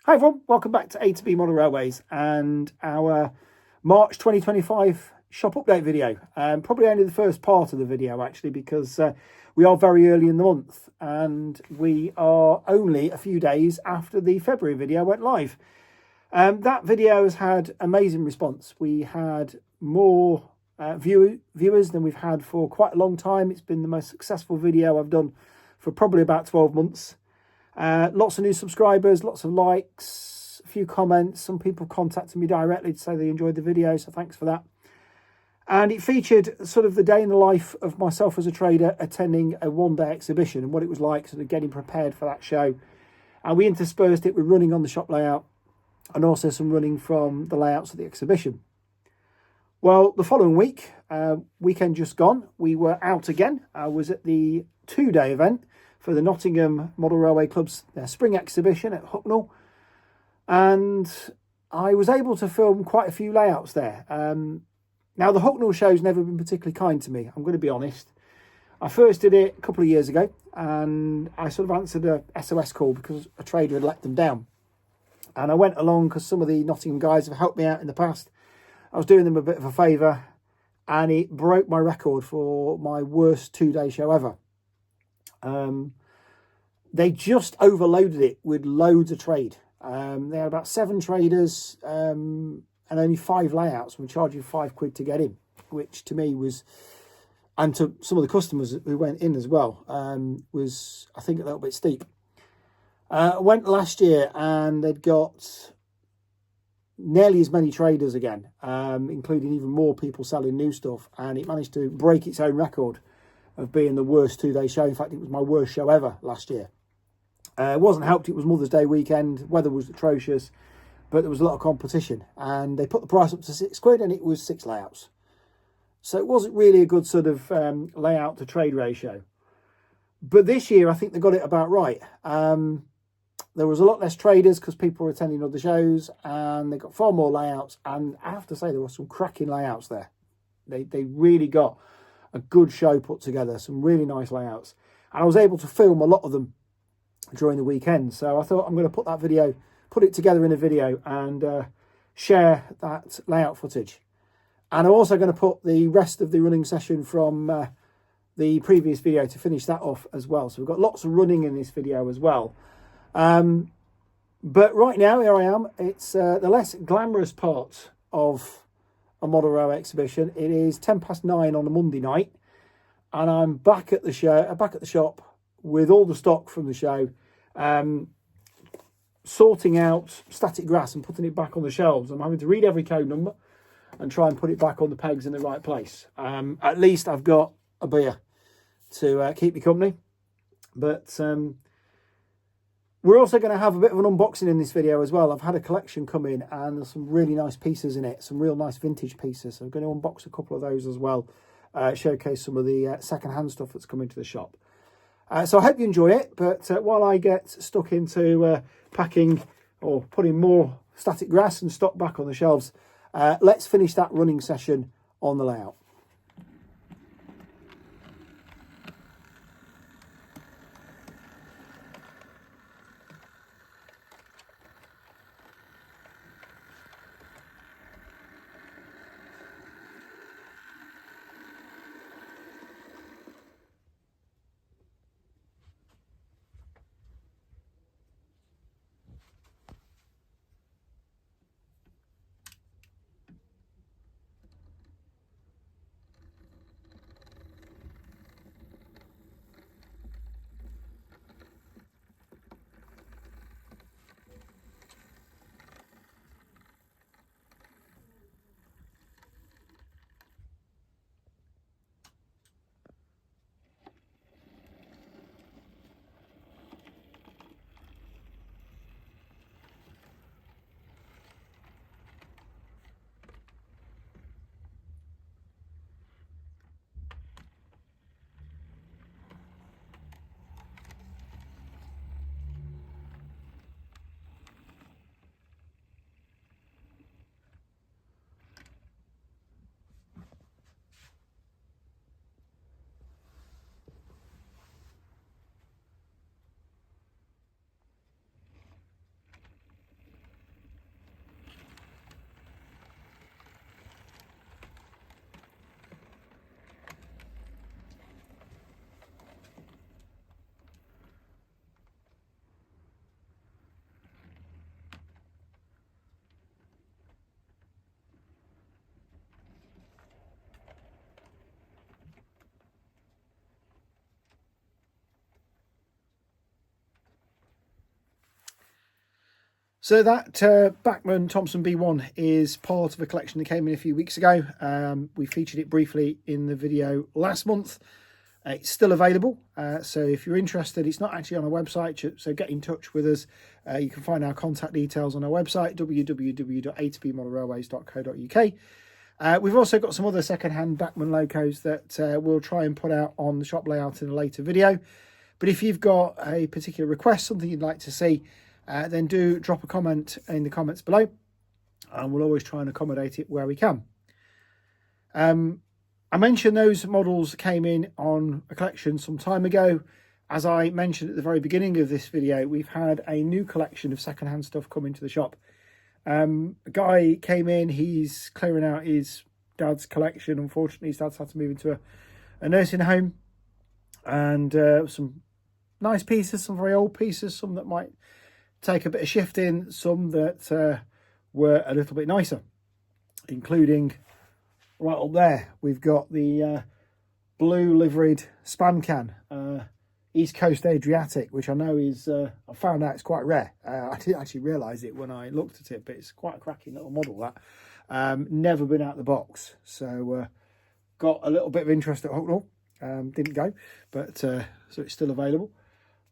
Hi everyone, welcome back to A to B Model Railways and our March 2025 shop update video. Probably only the first part of the video actually, because we are very early in the month and we are only a few days after the February video went live. That video has had amazing response. We had more viewers than we've had for quite a long time. It's been the most successful video I've done for probably about 12 months. Lots of new subscribers, lots of likes, a few comments. Some people contacted me directly to say they enjoyed the video, so thanks for that. And it featured sort of the day in the life of myself as a trader attending a one-day exhibition and what it was like sort of getting prepared for that show. And we interspersed it with running on the shop layout and also some running from the layouts of the exhibition. Well, the following week, weekend just gone, we were out again. I was at the two-day event for the Nottingham Model Railway Club's Spring Exhibition at Hucknall. And I was able to film quite a few layouts there. Now, the Hucknall show's never been particularly kind to me, I'm going to be honest. I first did it a couple of years ago, and I sort of answered a SOS call because a trader had let them down. And I went along because some of the Nottingham guys have helped me out in the past. I was doing them a bit of a favour, and it broke my record for my worst two-day show ever. They just overloaded it with loads of trade. They had about 7 traders and only 5 layouts. We're charging £5 to get in, which to me was, and to some of the customers who went in as well, was, I think, a little bit steep. I went last year and they'd got nearly as many traders again, including even more people selling new stuff, and it managed to break its own record of being the worst two-day show. In fact, it was my worst show ever last year. It wasn't helped, it was Mother's Day weekend, weather was atrocious, but there was a lot of competition, and they put the price up to £6 and it was 6 layouts. So it wasn't really a good sort of layout to trade ratio. But this year, I think they got it about right. There was a lot less traders because people were attending other shows, and they got far more layouts, and I have to say there were some cracking layouts there. They really got a good show put together, some really nice layouts, and I was able to film a lot of them during the weekend. So I thought I'm going to put it together in a video and share that layout footage. And I'm also going to put the rest of the running session from the previous video to finish that off as well. So we've got lots of running in this video as well. But right now, here I am. It's the less glamorous part of a model railway exhibition. It is 9:10 on a Monday night, and I'm back at the shop with all the stock from the show, sorting out static grass and putting it back on the shelves. I'm having to read every code number and try and put it back on the pegs in the right place. At least I've got a beer to keep me company. But we're also going to have a bit of an unboxing in this video as well. I've had a collection come in and there's some really nice pieces in it, some real nice vintage pieces. So I'm going to unbox a couple of those as well, showcase some of the second-hand stuff that's come into the shop. So I hope you enjoy it, but while I get stuck into packing or putting more static grass and stock back on the shelves, let's finish that running session on the layout. So that Bachmann Thompson B1 is part of a collection that came in a few weeks ago. We featured it briefly in the video last month. It's still available, so if you're interested, it's not actually on our website, so get in touch with us. You can find our contact details on our website, www.a2bmodelrailways.co.uk. We've also got some other second-hand Bachmann locos that we'll try and put out on the shop layout in a later video. But if you've got a particular request, something you'd like to see, then do drop a comment in the comments below, and we'll always try and accommodate it where we can. I mentioned those models came in on a collection some time ago. As I mentioned at the very beginning of this video, we've had a new collection of second-hand stuff come into the shop. A guy came in, he's clearing out his dad's collection. Unfortunately, his dad's had to move into a nursing home, and some nice pieces, some very old pieces, some that might take a bit of shifting, some that were a little bit nicer, including right up there we've got the blue liveried span can, East Coast Adriatic, which I know is I found out it's quite rare. I didn't actually realise it when I looked at it, but it's quite a cracking little model, that. Never been out of the box, so got a little bit of interest at Hucknall. Didn't go, but so it's still available.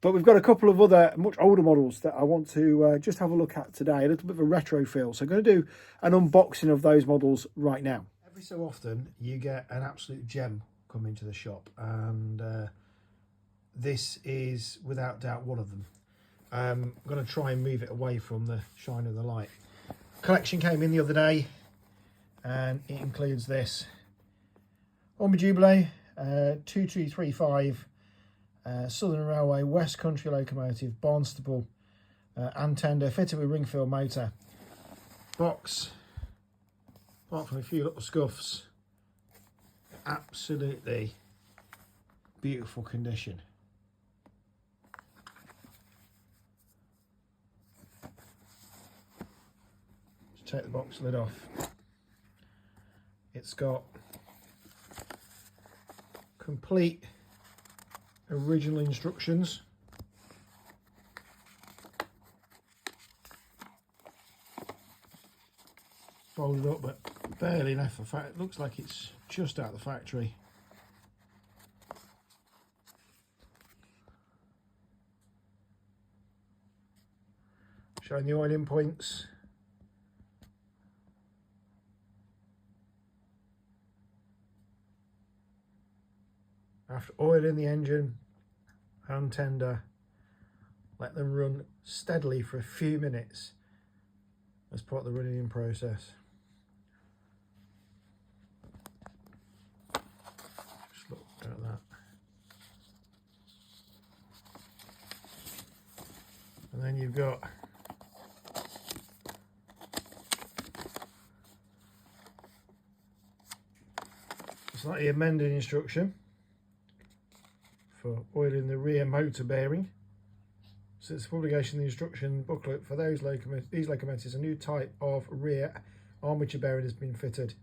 But we've got a couple of other much older models that I want to just have a look at today, a little bit of a retro feel. So I'm going to do an unboxing of those models right now. Every so often you get an absolute gem come into the shop, and this is without doubt one of them. I'm going to try and move it away from the shine of the light. Collection came in the other day, and it includes this Hornby Jubilee 2235 Southern Railway West Country locomotive, Barnstaple, and tender, fitted with ring-filled motor. Box, apart from a few little scuffs, absolutely beautiful condition. Just take the box lid off. It's got complete original instructions. Folded up, but barely left the factory. It looks like it's just out of the factory. Showing the oiling points. After oiling the engine and tender, let them run steadily for a few minutes as part of the running in process. Just look at that. And then you've got a slightly amended instruction for oiling the rear motor bearing. Since the publication of the instruction booklet for these locomotives, a new type of rear armature bearing has been fitted.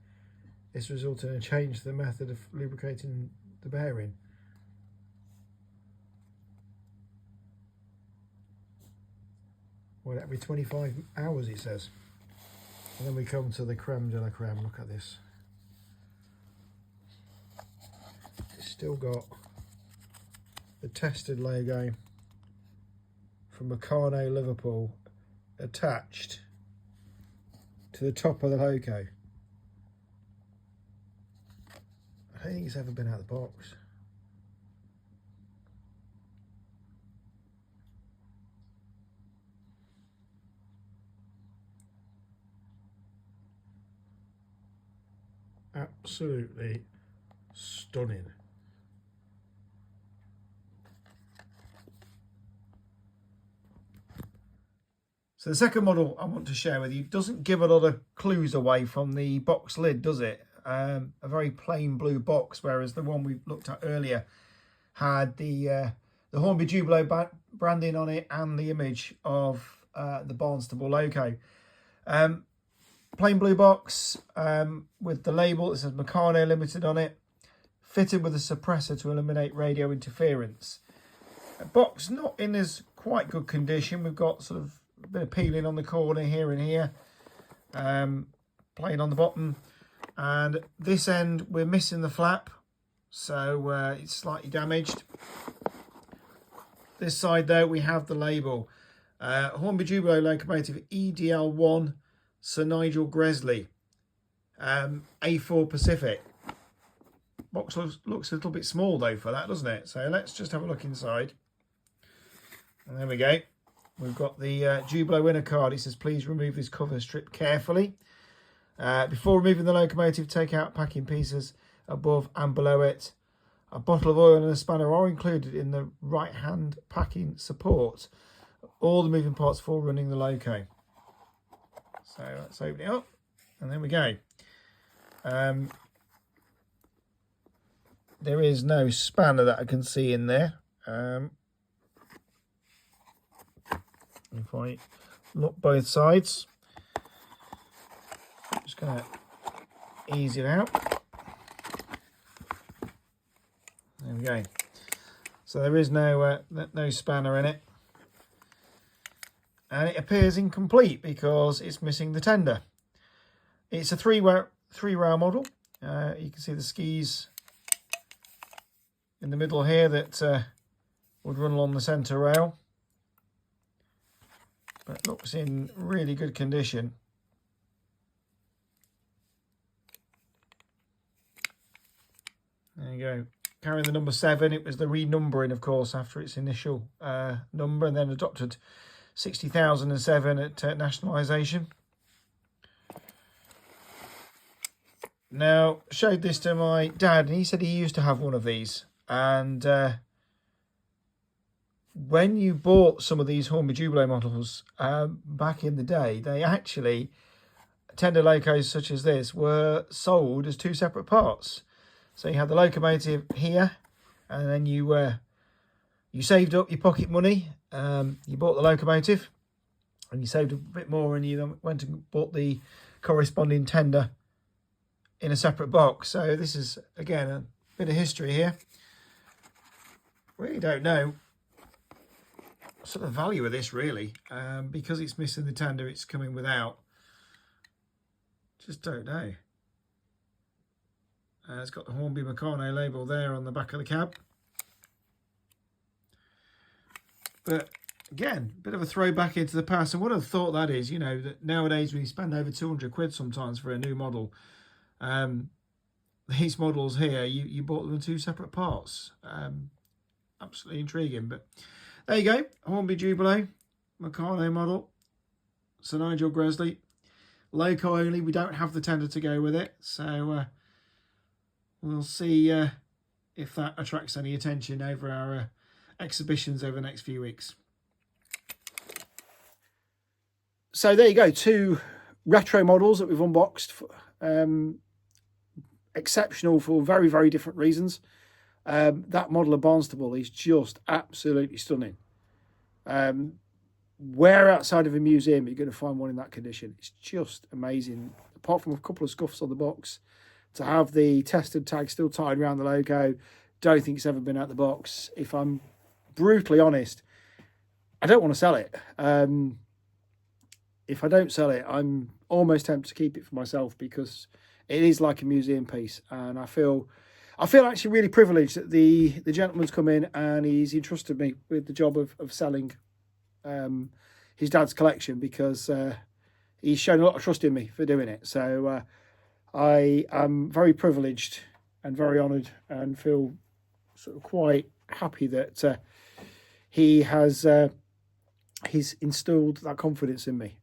This resulted in a change to the method of lubricating the bearing. Well, every 25 hours, it says. And then we come to the creme de la creme. Look at this. It's still got the tested logo from Meccano, Liverpool, attached to the top of the loco. I don't think it's ever been out of the box. Absolutely stunning. So the second model I want to share with you doesn't give a lot of clues away from the box lid, does it? A very plain blue box, whereas the one we looked at earlier had the Hornby Jubilee branding on it and the image of the Barnstaple logo. Plain blue box with the label that says Meccano Limited on it, fitted with a suppressor to eliminate radio interference. A box not in as quite good condition. We've got sort of a bit of peeling on the corner here and here, plain on the bottom, and this end we're missing the flap, so it's slightly damaged. This side though we have the label, Hornby Jubilo locomotive EDL1 Sir Nigel Gresley, A4 Pacific. Box looks a little bit small though for that, doesn't it? So let's just have a look inside. And there we go. We've got the Jubilo inner card. It says, please remove this cover strip carefully. Before removing the locomotive, take out packing pieces above and below it. A bottle of oil and a spanner are included in the right hand packing support. All the moving parts for running the loco. So let's open it up. And there we go. There is no spanner that I can see in there. If I look both sides, I'm just going to ease it out. There we go. So there is no spanner in it, and it appears incomplete because it's missing the tender. It's a three-rail model. You can see the skis in the middle here that would run along the centre rail. But it looks in really good condition. There you go. Carrying the number 7. It was the renumbering, of course, after its initial number, and then adopted 60,007 at nationalisation. Now, showed this to my dad, and he said he used to have one of these. And when you bought some of these Hornby Jubilo models back in the day, they actually, tender locos such as this, were sold as 2 separate parts. So you had the locomotive here, and then you saved up your pocket money. You bought the locomotive, and you saved a bit more, and you then went and bought the corresponding tender in a separate box. So this is, again, a bit of history here. Really don't know sort of value of this, really, because it's missing the tender, it's coming without. Just don't know. It's got the Hornby Meccano label there on the back of the cab. But again, a bit of a throwback into the past. And what I thought that is, you know, that nowadays when you spend over 200 quid sometimes for a new model, these models here, you bought them in 2 separate parts. Absolutely intriguing. But there you go, Hornby Jubilo Meccano model, Sir Nigel Gresley. Loco only, we don't have the tender to go with it. So we'll see if that attracts any attention over our exhibitions over the next few weeks. So there you go, 2 retro models that we've unboxed. Exceptional for very, very different reasons. That model of Barnstable is just absolutely stunning. Where outside of a museum you're going to find one in that condition? It's just amazing. Apart from a couple of scuffs on the box, to have the tested tag still tied around the logo, don't think it's ever been out the box. If I'm brutally honest, I don't want to sell it. If I don't sell it, I'm almost tempted to keep it for myself, because it is like a museum piece, and I feel actually really privileged that the gentleman's come in and he's entrusted me with the job of selling his dad's collection, because he's shown a lot of trust in me for doing it. So I am very privileged and very honoured, and feel sort of quite happy that he has he's instilled that confidence in me.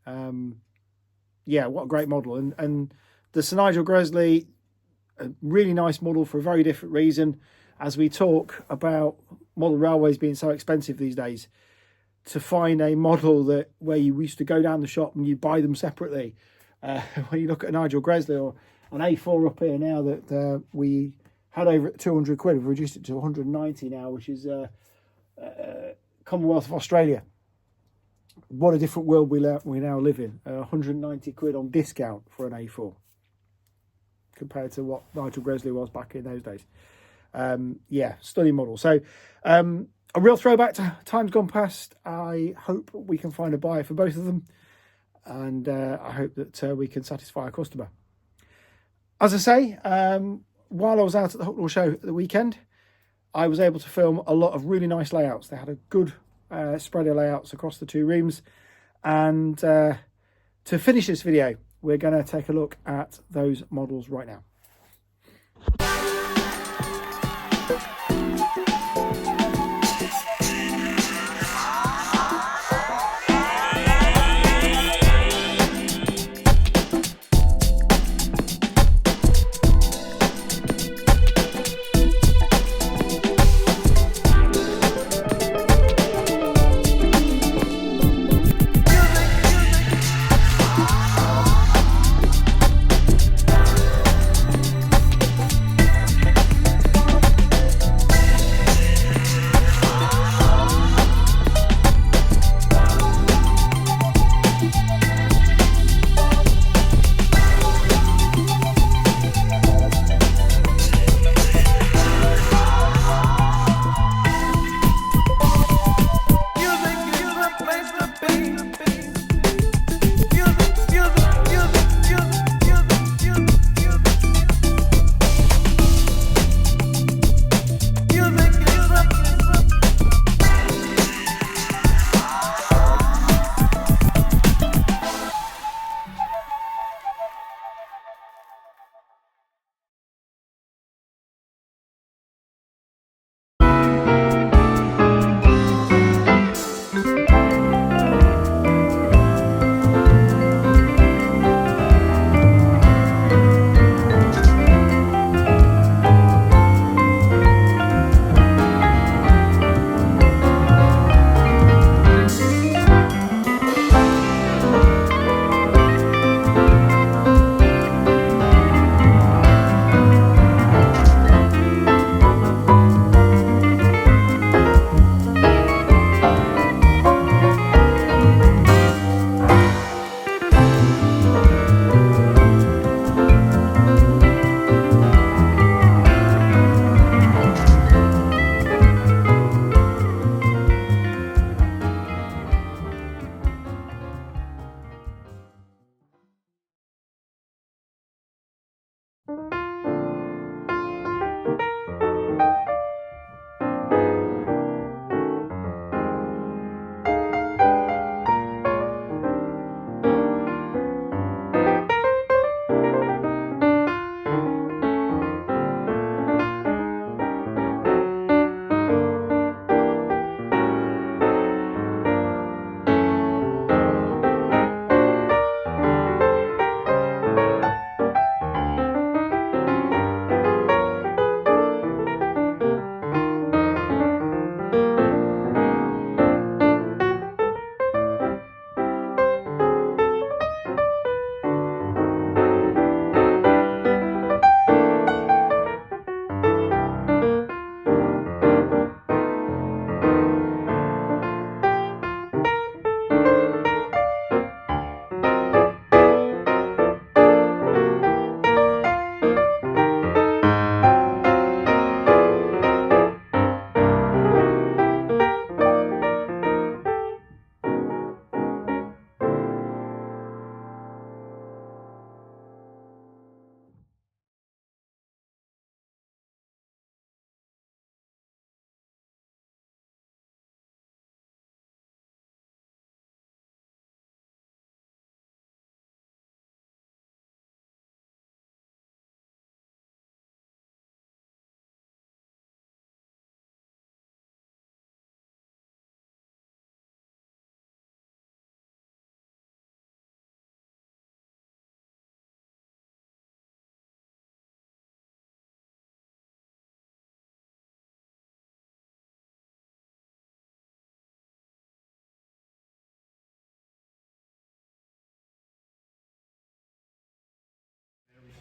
Yeah, what a great model. And the Sir Nigel Gresley, a really nice model for a very different reason. As we talk about model railways being so expensive these days, to find a model that where you used to go down the shop and you buy them separately. When you look at a Nigel Gresley or an A4 up here now that we had over at 200 quid, we've reduced it to 190 now, which is Commonwealth of Australia. What a different world we now live in. 190 quid on discount for an A4 compared to what Nigel Gresley was back in those days. Yeah, stunning model. So a real throwback to times gone past. I hope we can find a buyer for both of them, and I hope that we can satisfy our customer. As I say, while I was out at the Hucknall show at the weekend, I was able to film a lot of really nice layouts. They had a good spread of layouts across the 2 rooms. And to finish this video, we're going to take a look at those models right now.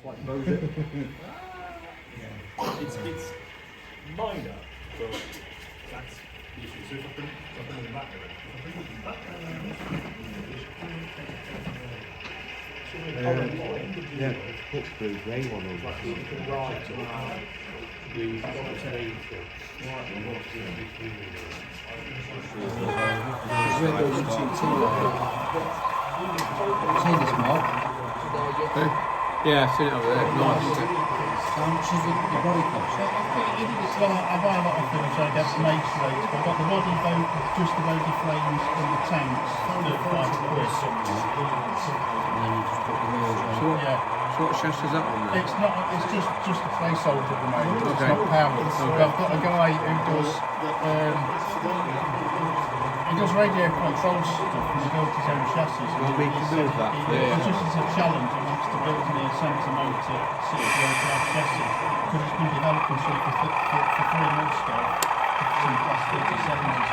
Like mows it. It's minor, but that's the issue. So if I bring it back there, yeah, hook through grey one over right, See this, Mark? Yeah, I've seen it over there. Nice. How much is the body cost? I buy a lot of things, I get some H-rates, but I've got the body boat, just the body flames and the tanks, £35. And then you just put the wheels on. Yeah. So what chassis is that on there? It's not. It's just a placeholder at the moment. It's Okay. not powered. So I've got a guy who does. He does radio control stuff and he builds his own chassis. You want me to build that? It's just as a challenge. He wants to build me a centre motor sort of road chassis because it's been developing sort of for 3 months now. Some class 37s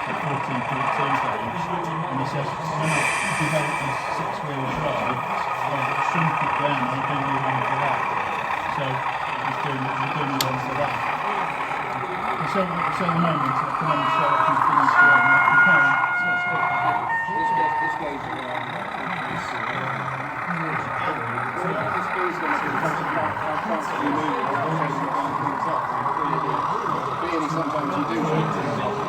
at 14.2 range, and he says, when I develop this 6-wheel drive, I'll shrink it down and do me one for that. So he's doing me one for that. And so at the moment, I can only show up and finish my component. Sometimes you do. I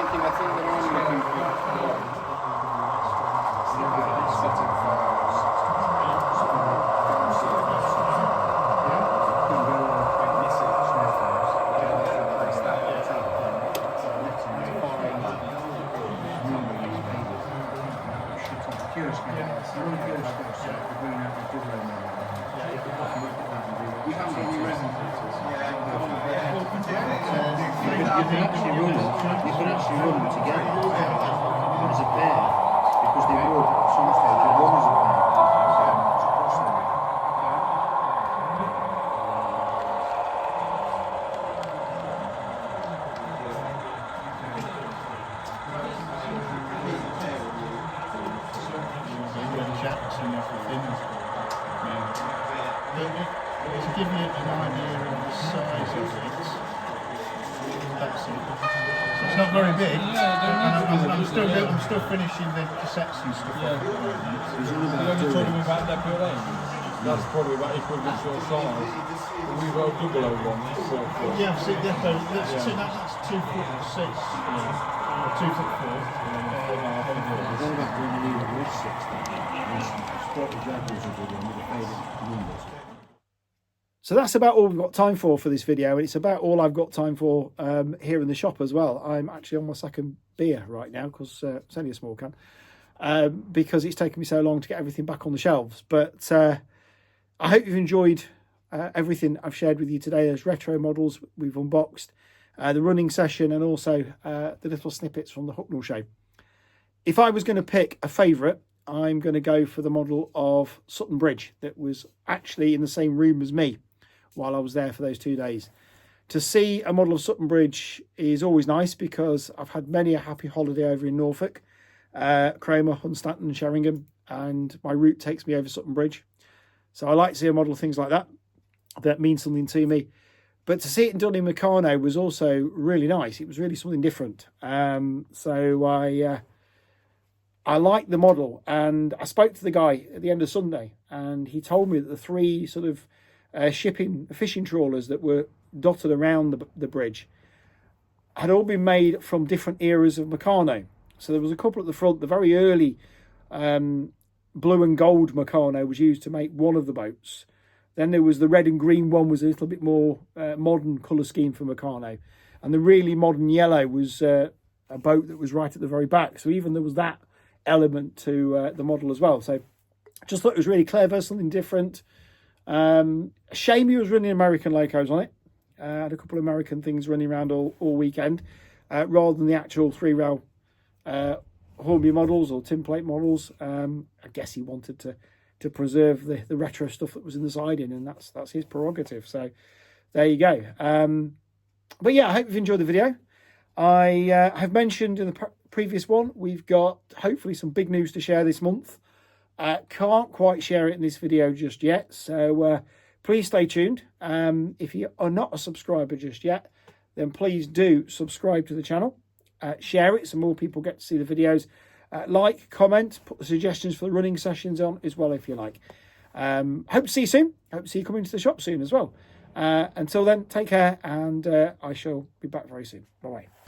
think that I'm looking for we haven't got any resin filters. You can actually run them together as a pair, because they would at some stage run as a pair. To give you an idea of the size of it, that's it. So it's not very big, and I'm still finishing the cassettes and stuff. You're only talking about depot range. That's probably about equivalent to your size. We've got a double over on this. Yeah, see, depot, that's 2'6", or 2'4". What about when you need a wood 6 then? Sport the Jaguars are good with the faded numbers. So that's about all we've got time for this video, and it's about all I've got time for here in the shop as well. I'm actually on my second beer right now because it's only a small can, because it's taken me so long to get everything back on the shelves. But I hope you've enjoyed everything I've shared with you today. There's retro models we've unboxed, the running session, and also the little snippets from the Hucknall show. If I was going to pick a favourite, I'm going to go for the model of Sutton Bridge that was actually in the same room as me while I was there for those 2 days. To see a model of Sutton Bridge is always nice because I've had many a happy holiday over in Norfolk, Cromer, Hunstanton, Sheringham, and my route takes me over Sutton Bridge. So I like to see a model of things like that. That means something to me. But to see it done in Meccano was also really nice. It was really something different. So I liked the model, and I spoke to the guy at the end of Sunday, and he told me that the 3 sort of fishing trawlers that were dotted around the bridge had all been made from different eras of Meccano. So there was a couple at the front. The very early blue and gold Meccano was used to make one of the boats. Then there was the red and green one, was a little bit more modern colour scheme for Meccano. And the really modern yellow was a boat that was right at the very back. So even there was that element to the model as well. So I just thought it was really clever, something different. Shame he was running American locos on it. Had a couple of American things running around all weekend, rather than the actual 3-rail Hornby models or tinplate models. I guess he wanted to preserve the retro stuff that was in the siding, and that's his prerogative. So there you go. But yeah, I hope you've enjoyed the video. I have mentioned in the previous one, we've got hopefully some big news to share this month. Can't quite share it in this video just yet, so please stay tuned. If you are not a subscriber just yet, then please do subscribe to the channel. Share it so more people get to see the videos, Like, comment, put the suggestions for the running sessions on as well if you like. Hope to see you soon. Hope to see you coming to the shop soon as well. Until then, take care, and I shall be back very soon. Bye-bye.